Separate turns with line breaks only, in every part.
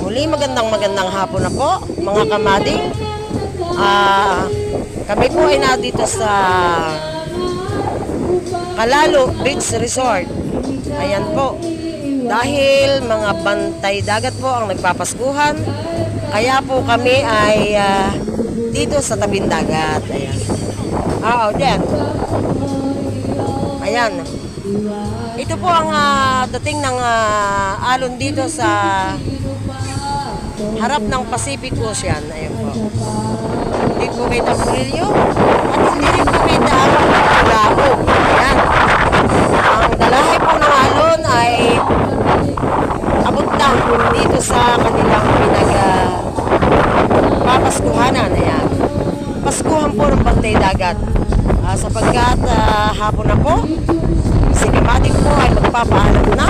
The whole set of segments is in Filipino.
Muli magandang hapon na po mga kamading. Kami po ay nandito sa Calalo Beach Resort. Ayan po. Dahil mga bantay dagat po ang nagpapaskuhan, kaya po kami ay dito sa tabing dagat. Ayan. Diyan. Ayan. Ito po ang dating ng alon dito sa harap ng Pacific Ocean. Ayan po. Hindi po kita Pulilyo at hindi rin po kita ang Laog. Ayan. Ang dalahe po ng alon ay abot na dito sa kanilang pinagpapaskuhanan. Ayan. Paskuhan po ng bantay dagat. Sapagkat hapon na po, sinematic po ay magpapaalam na.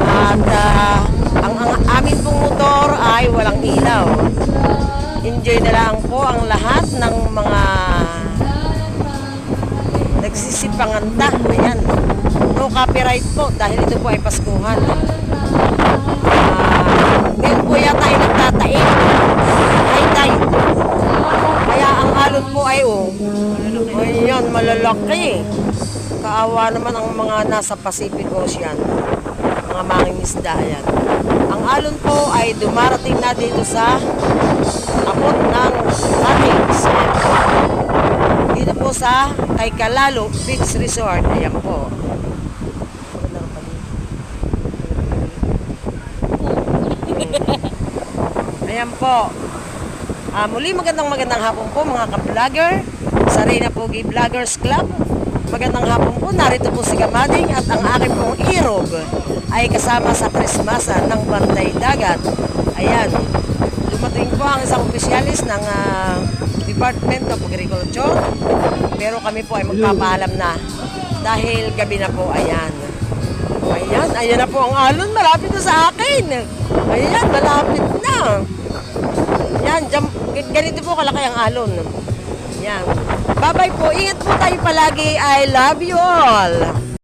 At ang amin pong motor ay walang ilaw. Enjoy na lang po ang lahat ng mga nagsisipanganta. Ayan. No copyright po dahil ito po ay paskuhan. Ngayon po yata ay nagtataim. High tide. Kaya ang alon po ay ayan, malalaki. Kaawa naman ang mga nasa Pacific Ocean. Mga mangingisda. Ayan. Ang alon po ay dumarating na dito sa abot ng Athens. Dito po sa kay Calalo Beach Resort. Ayan po. Ayan po. Muli magandang hapon po mga ka-vlogger sa Reyna Pogi Vloggers Club. Magandang hapon po, narito po si Kamading at ang aking pong irog ay kasama sa Krismasan ng Bantay Dagat. Ayan, dumating po ang isang opisyalis ng Department of Agriculture, pero kami po ay magpapaalam na dahil gabi na po. Ayan, ayan na po ang alon, malapit na sa akin. Ayan, malapit na. Yan, ganito po kalaki ang alon. Yan. Bye-bye po. Ingat po tayo palagi. I love you all.